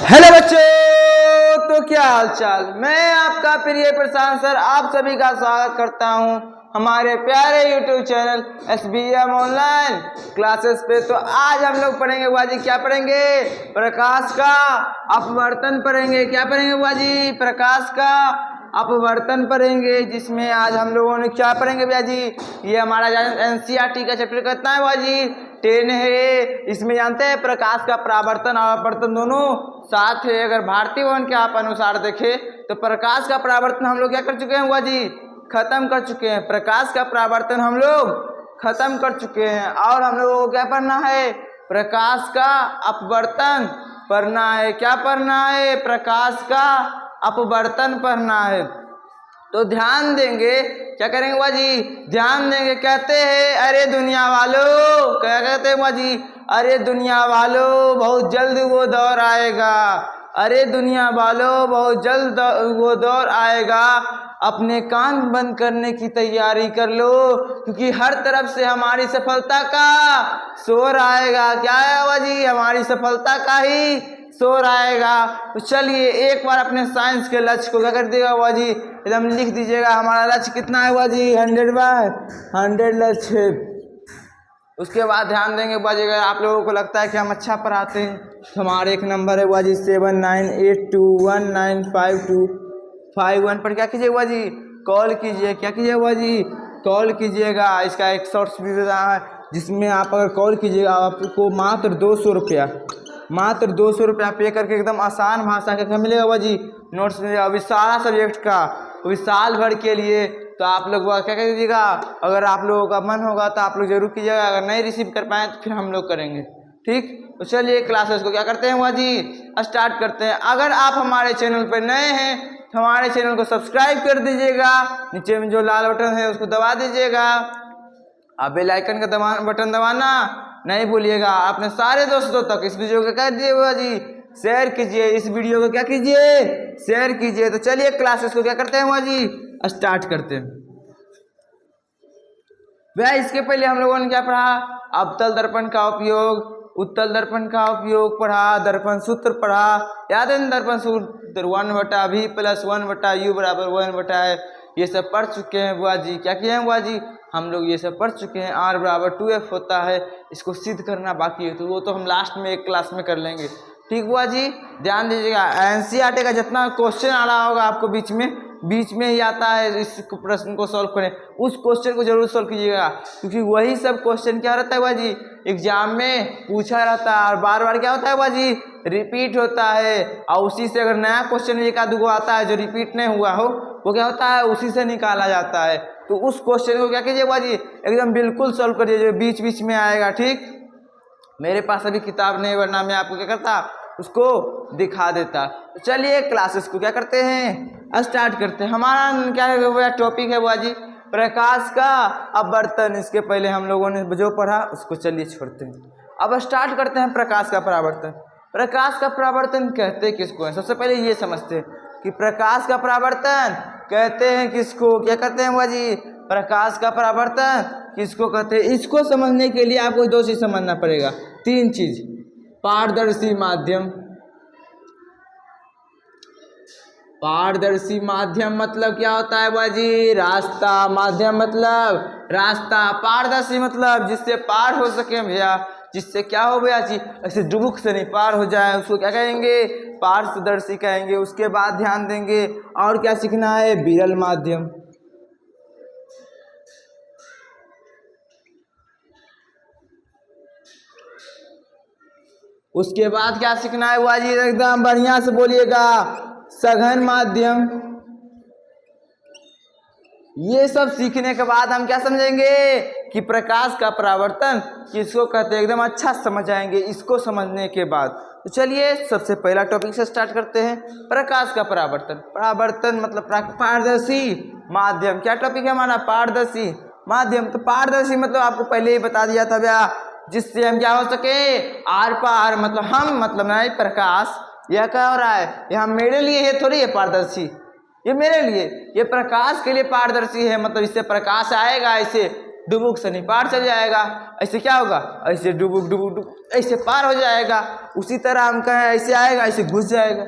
Hello बच्चों, तो क्या हाल चाल। मैं आपका प्रिय प्रशांत सर आप सभी का स्वागत करता हूं हमारे प्यारे YouTube channel SBM online classes पे। तो आज हम लोग पढ़ेंगे बुआ जी, क्या पढ़ेंगे? प्रकाश का अपवर्तन पढ़ेंगे। क्या पढ़ेंगे बुआ जी? प्रकाश का अपवर्तन पढ़ेंगे, जिसमें आज हम लोगों ने क्या पढ़ेंगे बुआ जी? ये हमारा NCERT का चैप्टर कितना है बुआ जी? 10 है। इसमें जानते हैं प्रकाश का परावर्तन और अपवर्तन दोनों साथ है। अगर भारतीय वन के आप अनुसार देखें तो प्रकाश का परावर्तन हम लोग क्या कर चुके हैं बुआ जी? खत्म कर चुके हैं। प्रकाश का परावर्तन हम लोग खत्म कर चुके हैं और हम लोगों को क्या पढ़ना है? प्रकाश का अपवर्तन पढ़ना है। क्या पढ़ना है? प्रकाश का अपवर्तन पढ़ना है। तो ध्यान देंगे, क्या करेंगे बुआ जी? ध्यान देंगे। कहते हैं अरे दुनिया वालों, क्या कहते हैं बुआ जी? अरे दुनिया वालों बहुत जल्द वो दौर आएगा। अरे दुनिया वालों बहुत जल्द वो दौर आएगा। अपने कान बंद करने की तैयारी कर लो, क्योंकि हर तरफ से हमारी सफलता का शोर आएगा। क्या है बुआ जी? हमारी सफलता का ही शोर आएगा। तो चलिए एक बार अपने साइंस के लक्ष्य को क्या कर देगा बुआ जी? एकदम लिख दीजिएगा। हमारा लक्ष्य कितना है बुआ जी? 100/100 लक्ष्य है। उसके बाद ध्यान देंगे बुआ जी, अगर आप लोगों को लगता है कि हम अच्छा पढ़ाते हैं तो हमारे एक नंबर है बुआ जी 7982195251 पर क्या कीजिए बुआ जी? कॉल कीजिए। क्या कीजिए बुआ जी? कॉल कीजिएगा। इसका एक शॉर्ट्स भी रहा है, जिसमें आप अगर कॉल कीजिएगा आपको मात्र 200 रुपया पे करके एकदम आसान भाषा का क्या मिलेगा बुआ जी? नोट्स मिलेगा। अभी सारा सब्जेक्ट का अभी साल भर के लिए। तो आप लोग क्या कीजिएगा? अगर आप लोगों का मन होगा तो आप लोग जरूर कीजिएगा। अगर नहीं रिसीव कर पाए तो फिर हम लोग करेंगे, ठीक? तो चलिए क्लासेस को क्या करते हैं बुआ जी? स्टार्ट करते हैं। अगर आप हमारे चैनल पर नए हैं तो हमारे चैनल को सब्सक्राइब कर दीजिएगा। नीचे में जो लाल बटन है उसको दबा दीजिएगा। अब बेल आइकन का बटन दबाना नहीं भूलिएगा। अपने सारे दोस्तों तक इस वीडियो को कर दिए बुआ जी, शेयर कीजिए। इस वीडियो को क्या कीजिए? शेयर कीजिए। तो चलिए क्लासेस को क्या करते हैं बुआ जी? स्टार्ट करते हैं। वह इसके पहले हम लोगों ने क्या पढ़ा? अवतल दर्पण का उपयोग, उत्तल दर्पण का उपयोग पढ़ा, दर्पण सूत्र पढ़ा। याद है? दर्पण सूत्र 1/v + 1/u = 1/है। ये सब पढ़ चुके हैं बुआ जी। क्या किए हैं बुआ जी? हम लोग ये सब पढ़ चुके हैं। r = 2f होता है। इसको सिद्ध करना बाकी है, तो वो तो हम लास्ट में एक क्लास में कर लेंगे, ठीक बुआ जी? ध्यान दीजिएगा। NCERT का जितना क्वेश्चन आ रहा होगा आपको बीच में ही आता है, इस प्रश्न को सॉल्व करें, उस क्वेश्चन को जरूर सॉल्व कीजिएगा, क्योंकि वही सब क्वेश्चन क्या रहता है बुआ जी? एग्जाम में पूछा रहता है और बार बार क्या होता है बुआ जी? रिपीट होता है। और उसी से अगर नया क्वेश्चन एक आध गो आता है जो रिपीट नहीं हुआ हो, वो क्या होता है? उसी से निकाला जाता है। तो उस क्वेश्चन को क्या कीजिए बुआ जी? एकदम बिल्कुल सॉल्व करिए, जो बीच बीच में आएगा, ठीक? मेरे पास अभी किताब नहीं, वरना मैं आपको क्या करता? उसको दिखा देता। तो चलिए क्लासेस को क्या करते हैं? स्टार्ट करते हैं। हमारा क्या टॉपिक है बुआ जी? प्रकाश का अपवर्तन। इसके पहले हम लोगों ने जो पढ़ा उसको चलिए छोड़ते हैं। अब स्टार्ट करते हैं प्रकाश का परावर्तन। प्रकाश का परावर्तन कहते किसको है? सबसे पहले ये समझते हैं कि प्रकाश का परावर्तन कहते हैं किसको? क्या कहते हैं बुआ जी? प्रकाश का परावर्तन किसको कहते हैं? इसको समझने के लिए आपको 2 चीज समझना पड़ेगा, 3 चीज। पारदर्शी माध्यम। पारदर्शी माध्यम मतलब क्या होता है बुआ जी? रास्ता। माध्यम मतलब रास्ता। पारदर्शी मतलब जिससे पार हो सके भैया, जिससे क्या हो भैया जी? ऐसे डुबुक से नहीं पार हो जाए, उसको क्या कहेंगे? पारदर्शी कहेंगे। उसके बाद ध्यान देंगे और क्या सीखना है? विरल माध्यम। उसके बाद क्या सीखना है बुआ जी? एकदम बढ़िया से बोलिएगा। सघन माध्यम। ये सब सीखने के बाद हम क्या समझेंगे कि प्रकाश का परावर्तन किसको कहते हैं? एकदम अच्छा समझ आएंगे इसको समझने के बाद। तो चलिए सबसे पहला टॉपिक से स्टार्ट करते हैं, प्रकाश का परावर्तन। परावर्तन मतलब पारदर्शी माध्यम। क्या टॉपिक है हमारा? पारदर्शी माध्यम। तो पारदर्शी मतलब आपको पहले ही बता दिया था भैया, जिससे हम क्या हो सके? आर पार मतलब हम, मतलब नहीं प्रकाश। यह क्या हो रहा है? यहाँ मेरे लिए है थोड़ी है पारदर्शी, ये मेरे लिए, ये प्रकाश के लिए पारदर्शी है। मतलब इससे प्रकाश आएगा, ऐसे डुबुक शनि पार चल जाएगा। ऐसे क्या होगा, ऐसे डुबुक डुबुक डुबुक ऐसे पार हो जाएगा। उसी तरह हम कहें ऐसे आएगा, ऐसे घुस जाएगा।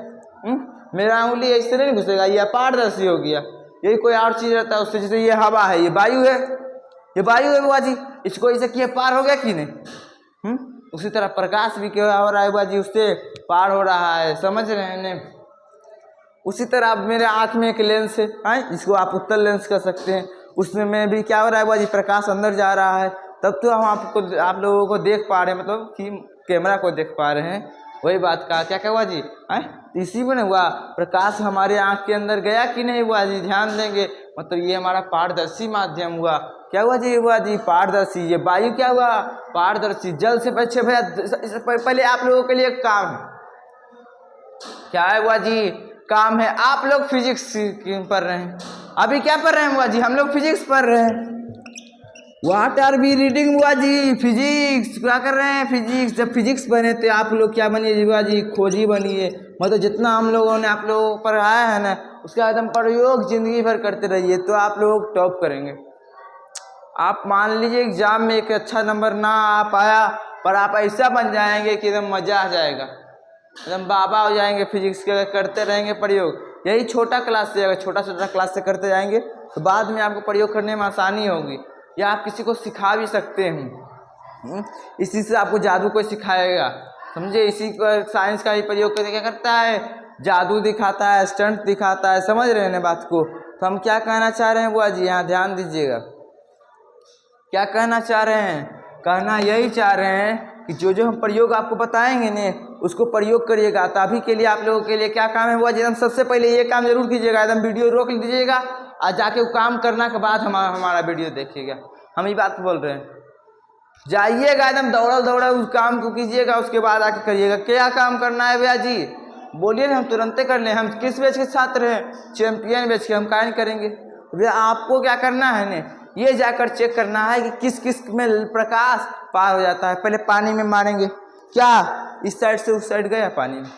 मेरा उंगली ऐसे नहीं घुसेगा, ये अपारदर्शी हो गया। यही कोई और चीज़ रहता है उससे, जैसे ये हवा है, ये वायु है, ये वायु है बुआ जी, इसको ऐसे किए पार हो गया कि नहीं। उसी तरह प्रकाश भी क्या हो रहा है बुआ जी, उससे पार हो रहा है, समझ रहे हैं। उसी तरह अब मेरे आँख में एक लेंस है, जिसको आप उत्तल लेंस कर सकते हैं, उसमें भी क्या हो रहा है बुआ जी, प्रकाश अंदर जा रहा है, तब तो हम आप लोगों को देख पा रहे हैं, मतलब कि कैमरा को देख पा रहे हैं। वही बात का क्या क्या हुआ जी, इसी में हुआ प्रकाश हमारे आँख के अंदर गया कि नहीं हुआ जी, ध्यान देंगे। मतलब ये हमारा पारदर्शी माध्यम हुआ। क्या हुआ जी पारदर्शी। ये वायु क्या हुआ, पारदर्शी। जल से बचे भैया, पहले आप लोगों के लिए एक काम क्या है बुआ जी, काम है, आप लोग फिजिक्स पढ़ रहे हैं। अभी क्या पढ़ रहे हैं बुआ जी, हम लोग फिजिक्स पढ़ रहे हैं। व्हाट आर बी रीडिंग बुआ जी, फिजिक्स। क्या कर रहे हैं, फिजिक्स। जब फिजिक्स बने तो आप लोग क्या बनिए बुआ जी, खोजी बनिए। मतलब जितना हम लोगों ने आप लोगों को पढ़ाया है ना, उसका एकदम प्रयोग जिंदगी भर करते रहिए, तो आप लोग टॉप करेंगे। आप मान लीजिए एग्जाम में एक अच्छा नंबर ना आ पाया, पर आप ऐसा बन जाएंगे कि एकदम मजा आ जाएगा, एकदम बाबा हो जाएंगे फिजिक्स के। करते रहेंगे प्रयोग, यही छोटा क्लास से, अगर छोटा क्लास से करते जाएंगे तो बाद में आपको प्रयोग करने में आसानी होगी, या आप किसी को सिखा भी सकते हैं। इसी से आपको जादू कोई सिखाएगा, समझे। इसी पर साइंस का ही प्रयोग करके क्या करता है, जादू दिखाता है, स्टंट दिखाता है, समझ रहे हैं बात को। तो हम क्या कहना चाह रहे हैं बुआ जी, यहाँ ध्यान दीजिएगा। क्या कहना चाह रहे हैं, कहना यही चाह रहे हैं कि जो जो हम प्रयोग आपको बताएंगे ने, उसको प्रयोग करिएगा। तो अभी के लिए आप लोगों के लिए क्या काम है बुआ जी, एकदम सबसे पहले ये काम जरूर कीजिएगा, एकदम वीडियो रोक दीजिएगा और जाके वो काम करने के बाद हमारा वीडियो देखिएगा। हम ये बात बोल रहे हैं, जाइएगा एकदम दौड़ा उस काम को कीजिएगा, उसके बाद आके करिएगा। क्या काम करना है भैया जी, बोलिए ना, हम तुरंत कर लें। हम किस बैच के छात्र हैं, चैंपियन बैच के, हम क्या नहीं करेंगे। भैया आपको क्या करना है ने, ये जाकर चेक करना है कि किस किस में प्रकाश पार हो जाता है। पहले पानी में मारेंगे, क्या इस साइड से उस साइड गया पानी में,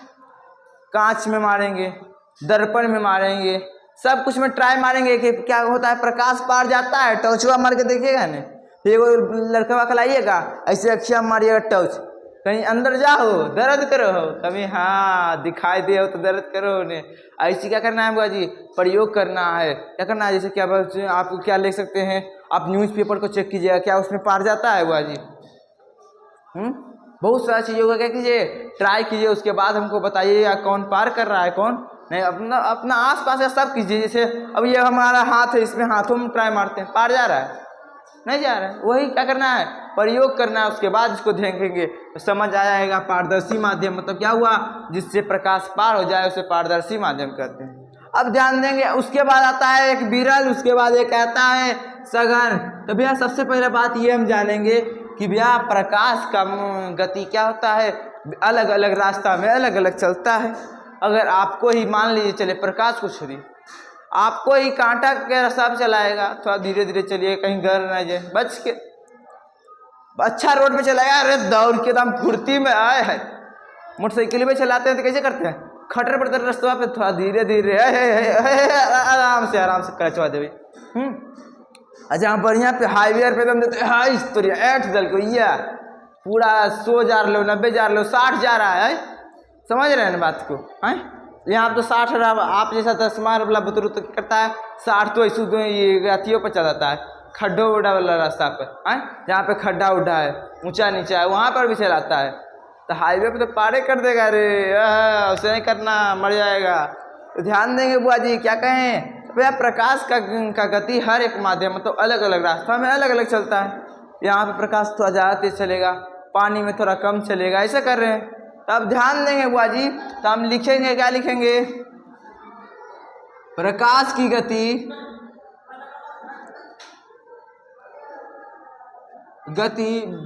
कांच में मारेंगे, दर्पण में मारेंगे, सब कुछ में ट्राई मारेंगे कि क्या होता है, प्रकाश पार जाता है। टॉर्चवा मार के देखिएगा ने, एगो लड़का खिलाइएगा, ऐसे अखियाँ मारिएगा टॉर्च, कहीं अंदर जाओ दर्द करो, कभी हाँ दिखाई दे हो तो दर्द करो ने। ऐसे क्या करना है बुआ जी, प्रयोग करना है। क्या करना है, जैसे क्या आप क्या लिख सकते हैं, आप न्यूज़पेपर को चेक कीजिएगा, क्या उसमें पार जाता है बुआ जी। बहुत सारी चीज़ों का क्या कीजिए, ट्राई कीजिए, उसके बाद हमको बताइएगा कौन पार कर रहा है कौन नहीं। अपना आसपास का सब कीजिए। जैसे अब ये हमारा हाथ है, इसमें हाथों में ट्राई मारते हैं, पार जा रहा है नहीं जा रहा है, वही क्या करना है, प्रयोग करना है। उसके बाद इसको देखेंगे तो समझ आ जाएगा। पारदर्शी माध्यम मतलब क्या हुआ, जिससे प्रकाश पार हो जाए उसे पारदर्शी माध्यम कहते हैं। अब ध्यान देंगे, उसके बाद आता है एक विरल, उसके बाद एक आता है सघन। तो भैया सबसे पहले बात ये हम जानेंगे कि भैया प्रकाश का गति क्या होता है, अलग अलग रास्ता में अलग अलग चलता है। अगर आपको ही मान लीजिए, चले प्रकाश को छोड़िए, आपको ही कांटा के रास्ता पे चलाएगा, थोड़ा धीरे धीरे चलिए, कहीं गिर ना जाए, बच के अच्छा रोड पे चलाएगा। अरे दौड़ के दम फुर्ती में आए है, मोटरसाइकिल पे चलाते हैं तो कैसे करते हैं, खटर पड़तर रास्ता पे थोड़ा धीरे धीरे आराम से कचवा देवे। अच्छा बढ़िया पे हाईवे पे दम देते हाई स्टोरी 8 दल को या पूरा 100 जा रहे लो, 90 जा रहे लो, 60 जा रहा है, समझ रहे हैं ना बात को। यहाँ तो 60 आप जैसा 10 मार वाला बुतरू तो करता है, 60 तो ऐसे ये अथियों पर चलाता है, खड्डा उड्डा वाला रास्ता पर, जहाँ पे खड्डा उड्डा है, ऊंचा नीचा है, वहाँ पर भी चलाता है। तो हाईवे पे तो पारे कर देगा रे, उसे नहीं करना, मर जाएगा। तो ध्यान देंगे बुआ जी, क्या कहें भैया, प्रकाश का गति हर एक माध्यम मतलब अलग अलग रास्ता में अलग अलग चलता है। यहाँ पे प्रकाश थोड़ा ज़्यादा तेज चलेगा, पानी में थोड़ा कम चलेगा, ऐसा कर रहे हैं। तो अब ध्यान देंगे बुआ जी, तो हम लिखेंगे, क्या लिखेंगे, प्रकाश की गति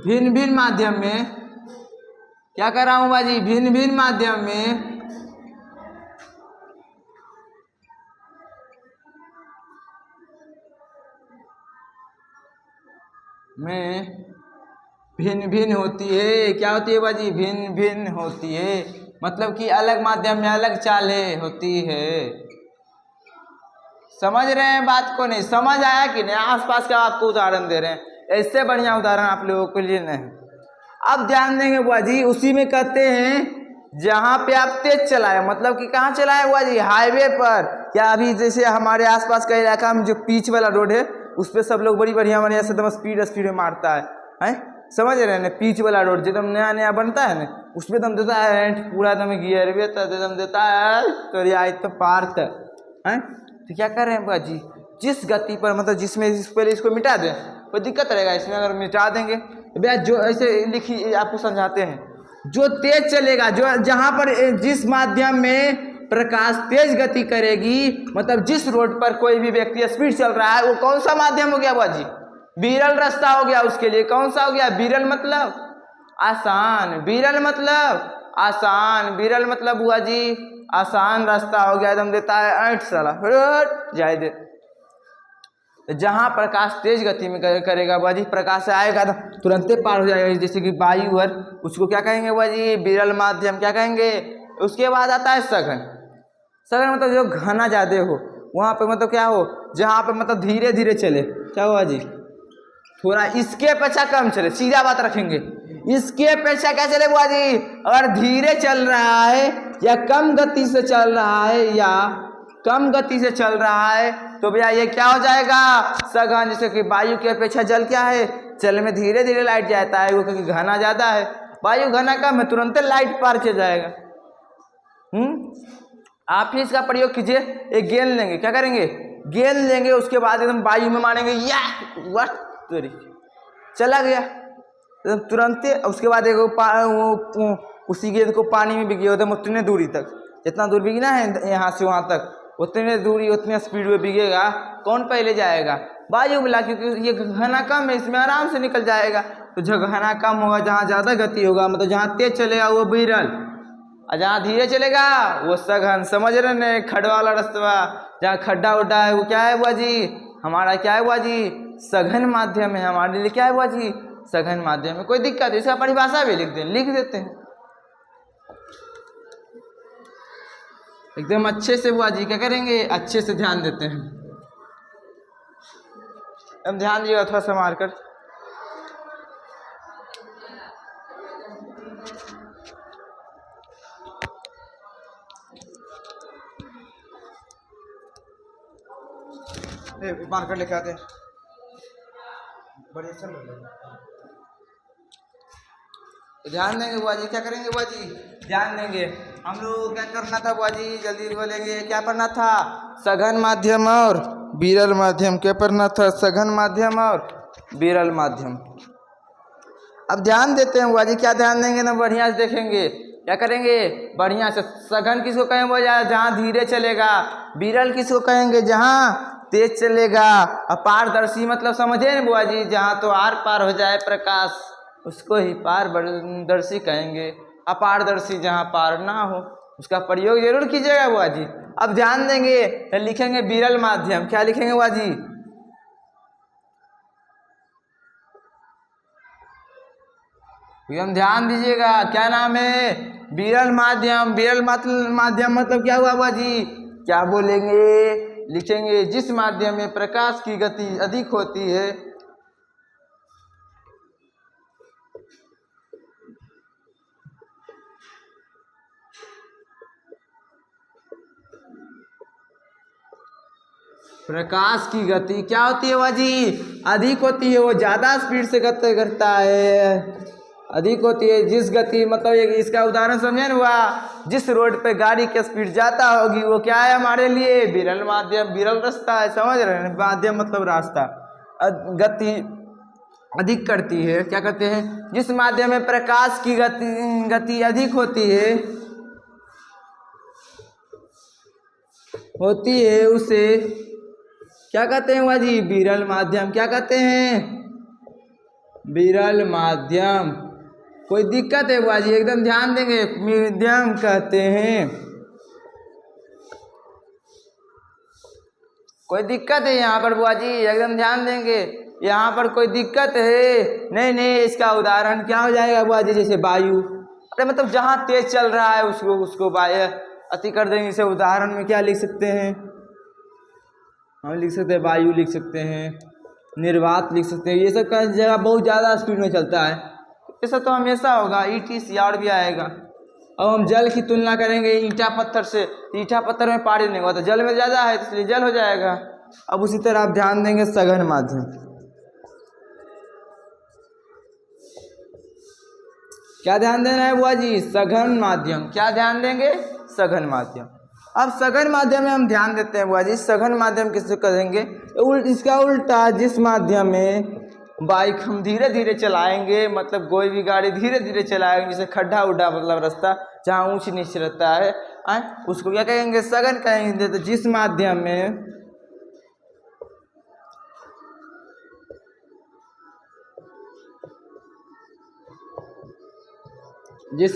भिन्न भिन्न माध्यम में, क्या कर रहा हूँ बुआ जी, भिन्न भिन्न माध्यम में भिन्न भिन्न होती है। क्या होती है बाजी, भिन्न भिन्न होती है, मतलब कि अलग माध्यम में अलग चालें होती है। समझ रहे हैं बात को, नहीं समझ आया कि नहीं, आसपास का आपको उदाहरण दे रहे हैं। इससे बढ़िया उदाहरण आप लोगों के लिए नहीं। अब ध्यान देंगे बुआ जी, उसी में कहते हैं जहाँ पे आप तेज चलाए, मतलब कि कहाँ चलाए बुआ जी, हाईवे पर, या अभी जैसे हमारे आसपास का इलाका में जो पिच वाला रोड है उस पर सब लोग बड़ी बढ़िया बढ़िया से एकदम स्पीड में मारता है, समझ रहे हैं ना। पिच वाला रोड जो एकदम नया नया बनता है ना, उस पर दम देता है पूरा एकदम गियर भी दम देता है तो रियायत तो पार तक है। तो क्या कर रहे हैं बुआ जी, जिस गति पर मतलब जिसमें पहले इसको मिटा दें कोई दिक्कत रहेगा इसमें, अगर मिटा देंगे भैया जो ऐसे लिखी आपको समझाते हैं, जो तेज चलेगा, जो जहाँ पर जिस माध्यम में प्रकाश तेज गति करेगी, मतलब जिस रोड पर कोई भी व्यक्ति स्पीड चल रहा है, वो कौन सा माध्यम हो गया बुआ जी, विरल रास्ता हो गया। उसके लिए कौन सा हो गया, विरल मतलब आसान, विरल मतलब आसान, विरल मतलब बुआ जी आसान रास्ता हो गया, एकदम देता है 8 साला जाए दे। जहाँ प्रकाश तेज गति में करेगा बुआ जी, प्रकाश आएगा तो तुरंत पार हो जाएगा, जैसे कि वायु है, उसको क्या कहेंगे बुआ जी, विरल माध्यम क्या कहेंगे। उसके बाद आता है सघन। सघन मतलब जो घना ज्यादा हो, वहाँ पे मतलब क्या हो, जहाँ पे मतलब धीरे धीरे चले, क्या हुआ जी, थोड़ा इसके अपेक्षा कम चले, सीधा बात रखेंगे, इसके अपेक्षा क्या चले बुआ जी, अगर धीरे चल रहा है या कम गति से चल रहा है या कम गति से चल रहा है तो भैया ये क्या हो जाएगा, सघन। जैसे कि वायु की अपेक्षा जल क्या है, जल में धीरे धीरे लाइट जाता है, वो क्योंकि घना ज्यादा है, वायु घना कम है, तुरंत लाइट पार चल जाएगा। आप ही इसका प्रयोग कीजिए, एक गेंद लेंगे, क्या करेंगे, गेंद लेंगे, उसके बाद एकदम वायु में मारेंगे, या चला गया तुरंत। उसके बाद एक उसी गेंद को पानी में बिगे होते उतने दूरी तक, जितना दूर बिगना है यहाँ से वहाँ तक, उतने दूरी उतने स्पीड में बिगेगा। कौन पहले जाएगा, वायु मिला, क्योंकि ये घना कम है, इसमें आराम से निकल जाएगा। तो जो घना कम होगा, जहाँ ज़्यादा गति होगा, मतलब जहाँ तेज चलेगा वो विरल, और जहाँ धीरे चलेगा वो सघन। समझ रहे न, खड्डा वाला रास्ता, जहाँ खड्डा उड्डा है वो क्या है बुआ जी, हमारा क्या है बुआ जी, सघन माध्यम है, हमारे लिए क्या है बुआ जी, सघन माध्यम है। कोई दिक्कत है, इसका परिभाषा भी लिख देते हैं एकदम अच्छे से बुआ जी। क्या करेंगे, अच्छे से ध्यान देते हैं, हम ध्यान दिएगा थोड़ा सा मारकर। मार्कर लिखा दे, बड़े अच्छा लग रहा है। ध्यान देंगे बुआ जी, क्या करेंगे बुआ जी, ध्यान देंगे। हम लोग क्या करना था बुआ जी, जल्दी बोलेंगे, क्या पढ़ना था, सघन माध्यम और विरल माध्यम। क्या पढ़ना था, सघन माध्यम और विरल माध्यम। अब ध्यान देते हैं बुआ जी, क्या ध्यान देंगे ना, बढ़िया से देखेंगे, क्या करेंगे, बढ़िया से। सघन किसको कहेंगे बुआ जी, जहाँ धीरे चलेगा। विरल किसको कहेंगे, जहाँ तेज चलेगा। अपारदर्शी मतलब समझे ना बुआ जी, जहाँ तो आर पार हो जाए प्रकाश, उसको ही पारदर्शी कहेंगे। अपारदर्शी जहाँ पार ना हो, उसका प्रयोग जरूर कीजिएगा बुआ जी। अब ध्यान देंगे तो लिखेंगे विरल माध्यम। क्या लिखेंगे बुआ जी, एकदम ध्यान दीजिएगा, क्या नाम है, विरल माध्यम। विरल माध्यम मतलब क्या हुआ बुआ जी, क्या बोलेंगे, लिखेंगे जिस माध्यम में प्रकाश की गति अधिक होती है, प्रकाश की गति क्या होती है बुआ जी, अधिक होती है, वो ज़्यादा स्पीड से गति करता है, अधिक होती है। जिस गति मतलब इसका उदाहरण समझे ना हुआ, जिस रोड पे गाड़ी की स्पीड ज़्यादा होगी वो क्या है हमारे लिए, विरल माध्यम, विरल रास्ता है। समझ रहे हैं, माध्यम मतलब रास्ता, गति अधिक करती है। क्या कहते हैं, जिस माध्यम में प्रकाश की गति अधिक होती है उसे क्या कहते हैं बुआ जी, विरल माध्यम। क्या कहते हैं, विरल माध्यम। कोई दिक्कत है बुआ जी, एकदम ध्यान देंगे, मीडियम कहते हैं। कोई दिक्कत है यहाँ पर बुआ जी, एकदम ध्यान देंगे, यहाँ पर कोई दिक्कत है नहीं। इसका उदाहरण क्या हो जाएगा बुआ जी, जैसे वायु, अरे मतलब जहाँ तेज चल रहा है उसको वायु अति कर देंगे। इसे उदाहरण में क्या लिख सकते हैं, हम लिख सकते हैं वायु लिख सकते हैं, निर्वात लिख सकते हैं। ये सब का जगह बहुत ज़्यादा स्पीड में चलता है, ऐसा तो हमेशा होगा। ETCR भी आएगा। अब हम जल की तुलना करेंगे ईंटा पत्थर से, ईंटा पत्थर में पानी नहीं हुआ तो जल में ज़्यादा है, इसलिए जल हो जाएगा। अब उसी तरह आप ध्यान देंगे सघन माध्यम। क्या ध्यान देना है बुआ जी? सघन माध्यम। क्या ध्यान देंगे? सघन माध्यम। अब सघन माध्यम में हम ध्यान देते हैं बुआ जी, सघन माध्यम किससे करेंगे? इसका उल्टा, जिस माध्यम में बाइक हम धीरे धीरे चलाएंगे, मतलब कोई भी गाड़ी धीरे धीरे चलाएंगे, जैसे खड्डा उड्डा मतलब रास्ता जहाँ ऊंच नीच रहता है, उसको क्या कहेंगे? सघन कहेंगे। तो जिस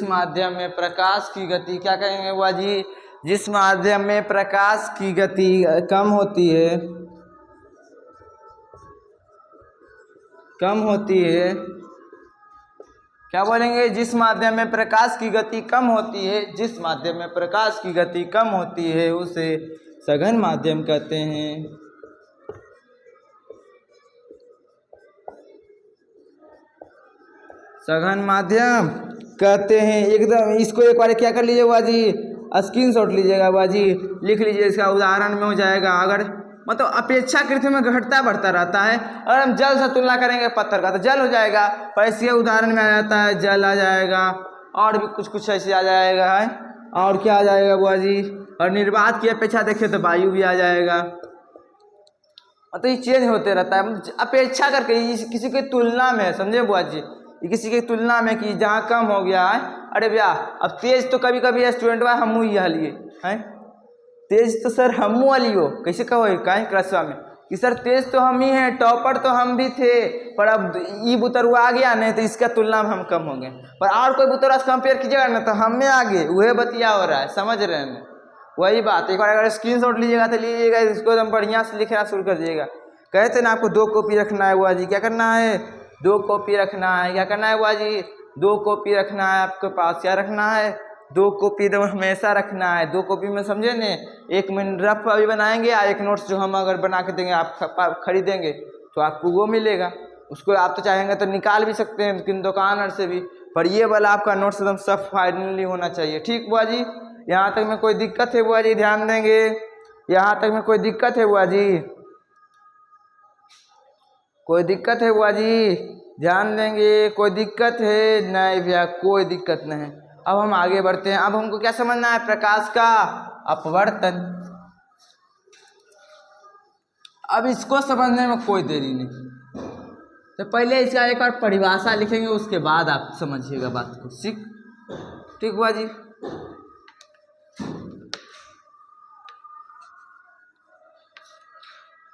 माध्यम में प्रकाश की गति, क्या कहेंगे बुआ जी? जिस माध्यम में प्रकाश की गति कम होती है, क्या बोलेंगे? जिस माध्यम में प्रकाश की गति कम होती है, जिस माध्यम में प्रकाश की गति कम होती है उसे सघन माध्यम कहते हैं। सघन माध्यम कहते हैं। एकदम इसको एक बार क्या कर लीजिए बुआ जी? स्क्रीनशॉट लीजिएगा बुआ जी, लिख लीजिए। इसका उदाहरण में हो जाएगा। अगर मतलब अपेक्षाकृत में घटता बढ़ता रहता है, अगर हम जल से तुलना करेंगे पत्थर का तो जल हो जाएगा, पर इसके उदाहरण में आ जाता है जल आ जाएगा, और भी कुछ कुछ ऐसे आ जाएगा है। और क्या आ जाएगा बुआ जी? और निर्वात की अपेक्षा देखें तो वायु भी आ जाएगा। मतलब ये चेंज होते रहता है अपेक्षा करके, किसी की तुलना में, समझे बुआ जी? किसी की तुलना में कि जहाँ कम हो गया है। अरे भैया अब तेज तो कभी कभी स्टूडेंट बा हमू ही लिए हैं, तेज तो सर हमू वाली हो, कैसे कहो कहीं क्लासवा में कि सर तेज तो हम ही हैं, टॉपर तो हम भी थे, पर अब ये बुतरुआ आ गया नहीं तो इसका तुलना में हम कम हो गए। पर और कोई बुतरुआ से कंपेयर कीजिएगा ना तो हम में आगे वह बतिया हो रहा है, समझ रहे हैं? वही बात। एक बार अगर स्क्रीनशॉट लीजिएगा तो लीजिएगा, इसको एकदम बढ़िया से लिखना शुरू कर दीजिएगा। कहते ना आपको 2 कॉपी रखना है बुआ जी। क्या करना है? 2 कॉपी रखना है। क्या करना है बुआ जी? 2 कॉपी रखना है आपके पास। क्या रखना है? 2 कॉपी एकदम हमेशा रखना है। 2 कॉपी में समझे ने, एक में रफ अभी बनाएंगे और एक नोट्स जो हम अगर बना के देंगे, आप खरीदेंगे तो आपको वो मिलेगा। उसको आप तो चाहेंगे तो निकाल भी सकते हैं किन दुकान से भी, पर ये वाला आपका नोट्स एकदम सब फाइनली होना चाहिए। ठीक बुआ जी? यहाँ तक में कोई दिक्कत है बुआ जी? ध्यान देंगे। यहाँ तक में कोई दिक्कत है बुआ जी? कोई दिक्कत है बुआ जी? ध्यान देंगे। कोई दिक्कत है? नहीं भैया कोई दिक्कत नहीं। अब हम आगे बढ़ते हैं। अब हमको क्या समझना है? प्रकाश का अपवर्तन। अब इसको समझने में कोई देरी नहीं, तो पहले इसका एक बार परिभाषा लिखेंगे, उसके बाद आप समझिएगा बात को। ठीक बुआ जी?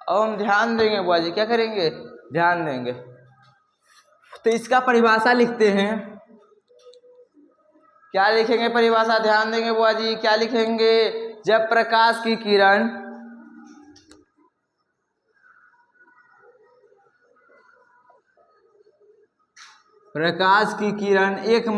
अब हम ध्यान देंगे बुआ जी। क्या करेंगे? ध्यान देंगे। तो इसका परिभाषा लिखते हैं। क्या लिखेंगे परिभाषा? ध्यान देंगे बुआ जी। क्या लिखेंगे? जब प्रकाश की किरण एक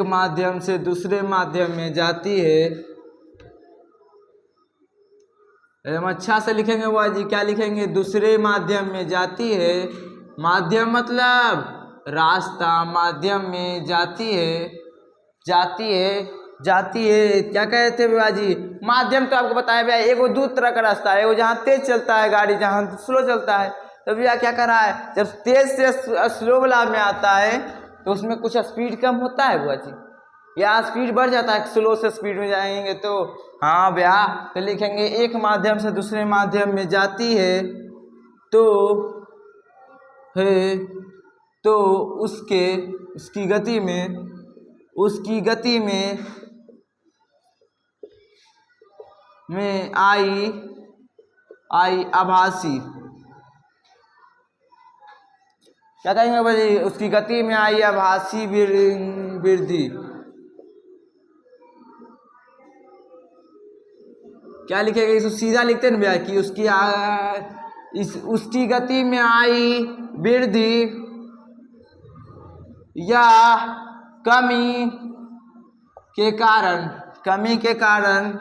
माध्यम से दूसरे माध्यम में जाती है। हम अच्छा से लिखेंगे बुआ जी। क्या लिखेंगे? दूसरे माध्यम में जाती है। माध्यम मतलब रास्ता, माध्यम में जाती है। क्या कहते हैं बुआ जी? माध्यम तो आपको बताया भैया, एगो 2 तरह का रास्ता है, एगो जहाँ तेज चलता है गाड़ी, जहाँ स्लो चलता है। तो भैया क्या कर रहा है? जब तेज से स्लो वाला में आता है तो उसमें कुछ स्पीड कम होता है बुआ जी, या स्पीड बढ़ जाता है स्लो से स्पीड में जाएंगे तो? हाँ भैया, तो लिखेंगे एक माध्यम से दूसरे माध्यम में जाती है तो उसकी गति में आई आभासी। क्या कहेंगे भाई? उसकी गति में आई आभासी वृद्धि। क्या लिखेगा? इसको सीधा लिखते हैं ना भैया कि उसकी गति में आई वृद्धि या कमी के कारण, कमी के कारण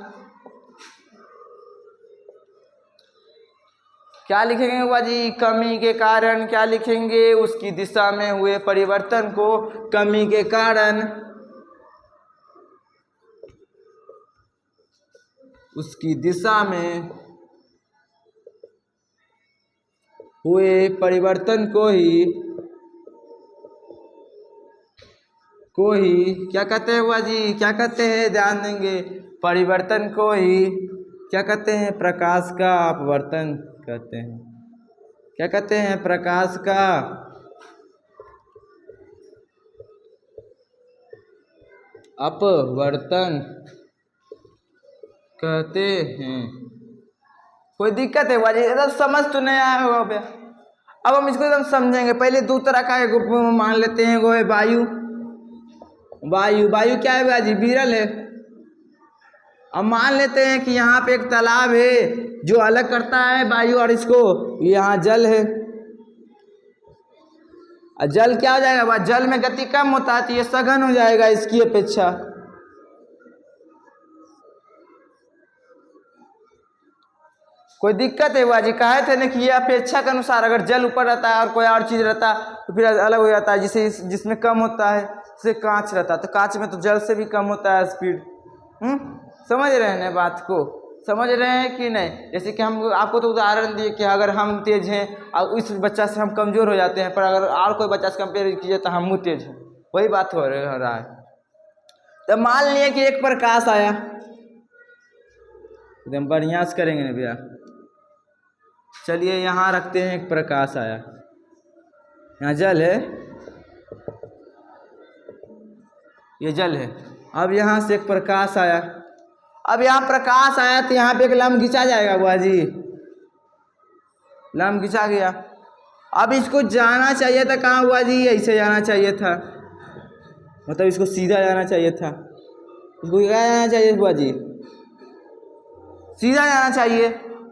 क्या लिखेंगे बुआ जी? कमी के कारण क्या लिखेंगे? उसकी दिशा में हुए परिवर्तन को कमी के कारण, उसकी दिशा में हुए परिवर्तन को ही क्या कहते हैं बुआ जी? क्या कहते हैं? ध्यान देंगे। परिवर्तन को ही क्या कहते हैं? प्रकाश का अपवर्तन कहते हैं। क्या कहते हैं? प्रकाश का अपवर्तन कहते हैं। कोई दिक्कत है बुआ जी? एकदम समझ तो नहीं आया होगा भैया। अब हम इसको एकदम समझेंगे। पहले दो तरह का एक मान लेते हैं। वो है वायु। वायु क्या है बुआ जी? विरल है। अब मान लेते हैं कि यहाँ पे एक तालाब है जो अलग करता है वायु और इसको, यहाँ जल है। और जल क्या हो जाएगा? जल में गति कम होता है तो ये सघन हो जाएगा इसकी अपेक्षा। कोई दिक्कत है बुआ जी? कहे थे ना कि ये अपेक्षा के अनुसार, अगर जल ऊपर रहता है और कोई और चीज रहता तो फिर अलग हो जाता है। जिसमें कम होता है जैसे कांच रहता है तो कांच में तो जल से भी कम होता है स्पीड। समझ रहे हैं ना बात को? समझ रहे हैं कि नहीं? जैसे कि हम आपको तो उदाहरण दिए कि अगर हम तेज हैं और इस बच्चा से हम कमजोर हो जाते हैं, पर अगर और कोई बच्चा से कंपेयर कीजिए तो हम तेज हैं। वही बात हो रहा है। तो मान लिए कि एक प्रकाश आया, एकदम बढ़िया से करेंगे ना भैया। चलिए यहाँ रखते हैं, एक प्रकाश आया, यहाँ जल है, ये जल है। अब यहाँ से एक प्रकाश आया। अब यहाँ प्रकाश आया तो यहाँ पे एक लम्ब खींचा जाएगा बुआ जी। लम्ब खींचा गया। अब इसको जाना चाहिए था कहाँ बुआ जी? ऐसे जाना चाहिए था, मतलब इसको सीधा जाना चाहिए था। इसको क्या जाना चाहिए बुआ जी? सीधा जाना चाहिए।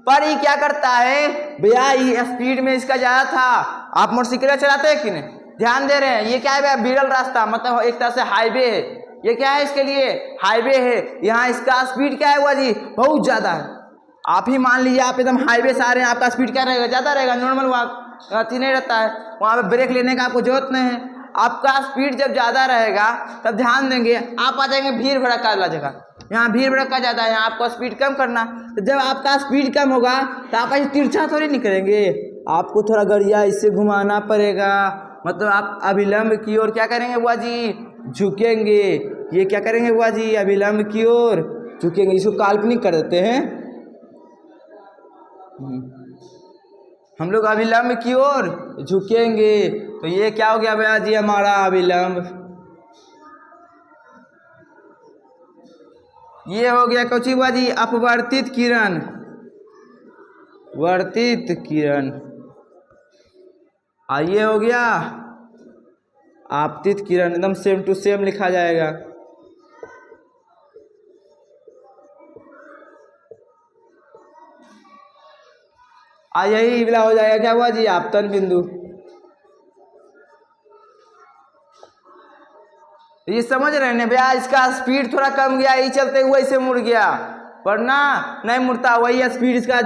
पर ये क्या करता है भैया? ये स्पीड में इसका ज़्यादा था। आप मोटरसाइकिल चलाते हैं कि नहीं? ध्यान दे रहे हैं? ये क्या है भैया? विरल रास्ता, मतलब एक तरह से हाईवे है। ये क्या है? इसके लिए हाईवे है। यहाँ इसका स्पीड क्या है बुआ जी? बहुत ज़्यादा है। आप ही मान लीजिए आप एकदम हाईवे से आ रहे हैं, आपका स्पीड क्या रहेगा? ज़्यादा रहेगा। नॉर्मल वहाँ अति नहीं रहता है, वहाँ पे ब्रेक लेने का आपको जरूरत नहीं है। आपका स्पीड जब ज़्यादा रहेगा तब ध्यान देंगे आप आ जाएंगे भीड़ भड़का वाला जगह। यहाँ भीड़ भड़का ज़्यादा है, यहाँ आपको स्पीड कम करना। तो जब आपका स्पीड कम होगा तो आप ऐसे तिरछा थोड़ी नहीं करेंगे, आपको थोड़ा गड़िया इससे घुमाना पड़ेगा। मतलब आप अभिलंब की ओर क्या करेंगे बुआ जी? झुकेंगे। ये क्या करेंगे बुआ जी? अभिलंब की ओर झुकेंगे। इसको काल्पनिक कर देते हैं हम लोग, अभिलंब की ओर झुकेंगे। तो ये क्या हो गया भैया जी? हमारा अभिलंब। ये हो गया कौची बुआ जी? अपवर्तित किरण। वर्तित किरण। और ये हो गया आपतित किरण। एकदम सेम टू सेम लिखा जाएगा। यही वाला हो जाएगा क्या हुआ जी? आपतन बिंदु। ये समझ रहे हैं भैया? इसका स्पीड थोड़ा कम गया, यही चलते हुए इसे मुड़ गया, वरना नहीं मुड़ता। वही स्पीड इसका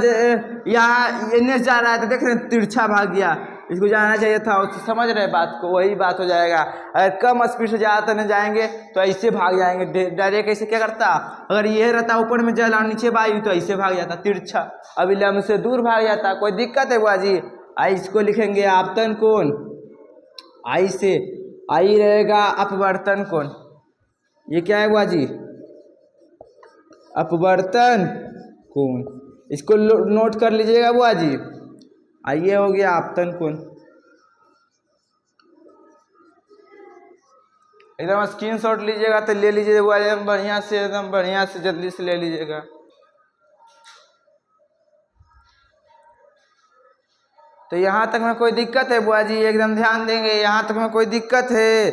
यहाँ एन जा रहा है तो देख रहे हैं तिरछा भाग गया। इसको जाना चाहिए था। समझ रहे बात को? वही बात हो जाएगा। अगर कम स्पीड से ज़्यादा नहीं जाएंगे तो ऐसे भाग जाएंगे डायरेक्ट। ऐसे क्या करता? अगर ये रहता ऊपर में जल और नीचे वायु तो ऐसे भाग जाता तिरछा, अभिलंब से दूर भाग जाता। कोई दिक्कत है बुआ जी? आई इसको लिखेंगे आपतन कोण। आई से आई रहेगा अपवर्तन कोण। ये क्या है बुआ जी? अपवर्तन कोण। इसको नोट कर लीजिएगा बुआ जी। आइए हो गया आपतन कोण। एकदम स्क्रीनशॉट लीजिएगा तो ले लीजिए बुआ जी, बढ़िया से, एकदम बढ़िया से जल्दी से ले लीजिएगा। तो यहाँ तक में कोई दिक्कत है बुआ जी? एकदम ध्यान देंगे। यहाँ तक में कोई दिक्कत है?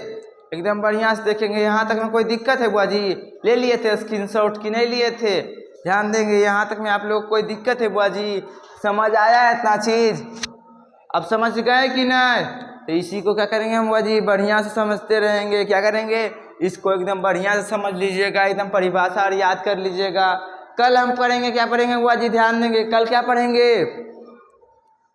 एकदम बढ़िया से देखेंगे। यहाँ तक में कोई दिक्कत है बुआ जी? ले लिए थे स्क्रीनशॉट कि नहीं लिए थे? ध्यान देंगे। यहाँ तक में आप लोग कोई दिक्कत है बुआ जी? समझ आया है इतना चीज? अब समझ गए कि नहीं? तो इसी को क्या करेंगे हम बुआ जी, बढ़िया से समझते रहेंगे। क्या करेंगे, इसको एकदम बढ़िया से समझ लीजिएगा, एकदम परिभाषा और याद कर लीजिएगा। कल हम पढ़ेंगे, क्या पढ़ेंगे बुआ जी, ध्यान देंगे। कल क्या पढ़ेंगे,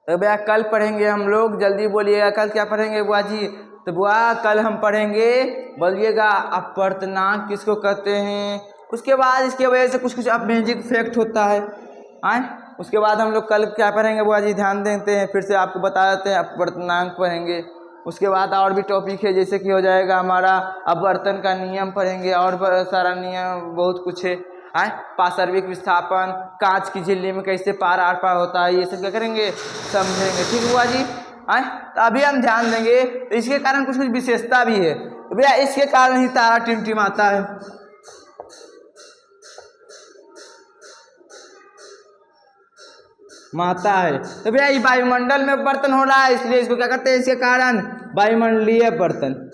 तो भैया कल पढ़ेंगे हम लोग, जल्दी बोलिएगा, कल क्या पढ़ेंगे बुआ जी। तो बुआ कल हम पढ़ेंगे, बोलिएगा, अपवर्तनांक किसको कहते हैं। उसके बाद इसके वजह से कुछ अमेजिंग फैक्ट होता है। उसके बाद हम लोग कल क्या पढ़ेंगे बुआ जी, ध्यान देते हैं, फिर से आपको बता देते हैं, अपवर्तनांक पढ़ेंगे। उसके बाद और भी टॉपिक है, जैसे कि हो जाएगा हमारा अपवर्तन का नियम पढ़ेंगे, और सारा नियम बहुत कुछ है। पार्श्विक विस्थापन, कांच की झिल्ली में कैसे पार आर पार होता है, ये सब क्या करेंगे, समझेंगे। ठीक हुआ जी। तो अभी हम ध्यान देंगे, तो इसके कारण कुछ कुछ विशेषता भी है। तो भैया इसके कारण ही तारा टिमटिमाता है। माता है, तो भैया ये वायुमंडल में अपवर्तन हो रहा है, इसलिए इसको क्या करते हैं, इसके कारण वायुमंडलीय अपवर्तन।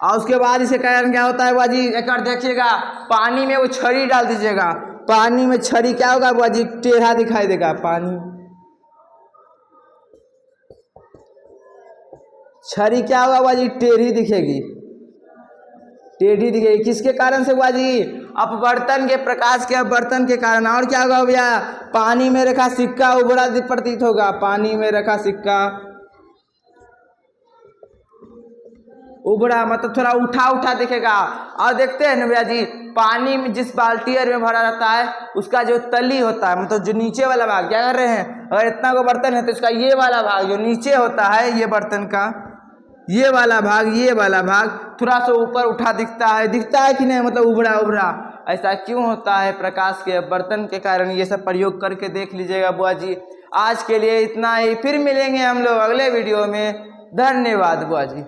और उसके बाद इसके कारण क्या होता है बुआ जी, एक बार देखिएगा, पानी में वो छड़ी डाल दीजिएगा, पानी में छड़ी क्या होगा बुआ जी, टेढ़ा दिखाई देगा। पानी छड़ी क्या होगा बुआ जी, टेढ़ी दिखेगी, टेढ़ी दिखेगी। किसके कारण से बुआ जी, अपवर्तन के, प्रकाश के अपवर्तन के कारण। और क्या होगा भैया, पानी में रखा सिक्का उभरा प्रतीत होगा, पानी में रखा सिक्का उबड़ा, मतलब थोड़ा उठा उठा दिखेगा। और देखते हैं ना भैया जी, पानी में जिस बाल्टीयर में भरा रहता है, उसका जो तली होता है, मतलब जो नीचे वाला भाग, क्या कर रहे हैं, अगर इतना को बर्तन है तो इसका ये वाला भाग जो नीचे होता है, ये बर्तन का ये वाला भाग थोड़ा सा ऊपर उठा दिखता है कि नहीं, मतलब उभरा उभरा। ऐसा क्यों होता है, प्रकाश के बर्तन के कारण। ये सब प्रयोग करके देख लीजिएगा बुआ जी। आज के लिए इतना ही, फिर मिलेंगे हम लोग अगले वीडियो में। धन्यवाद बुआ जी।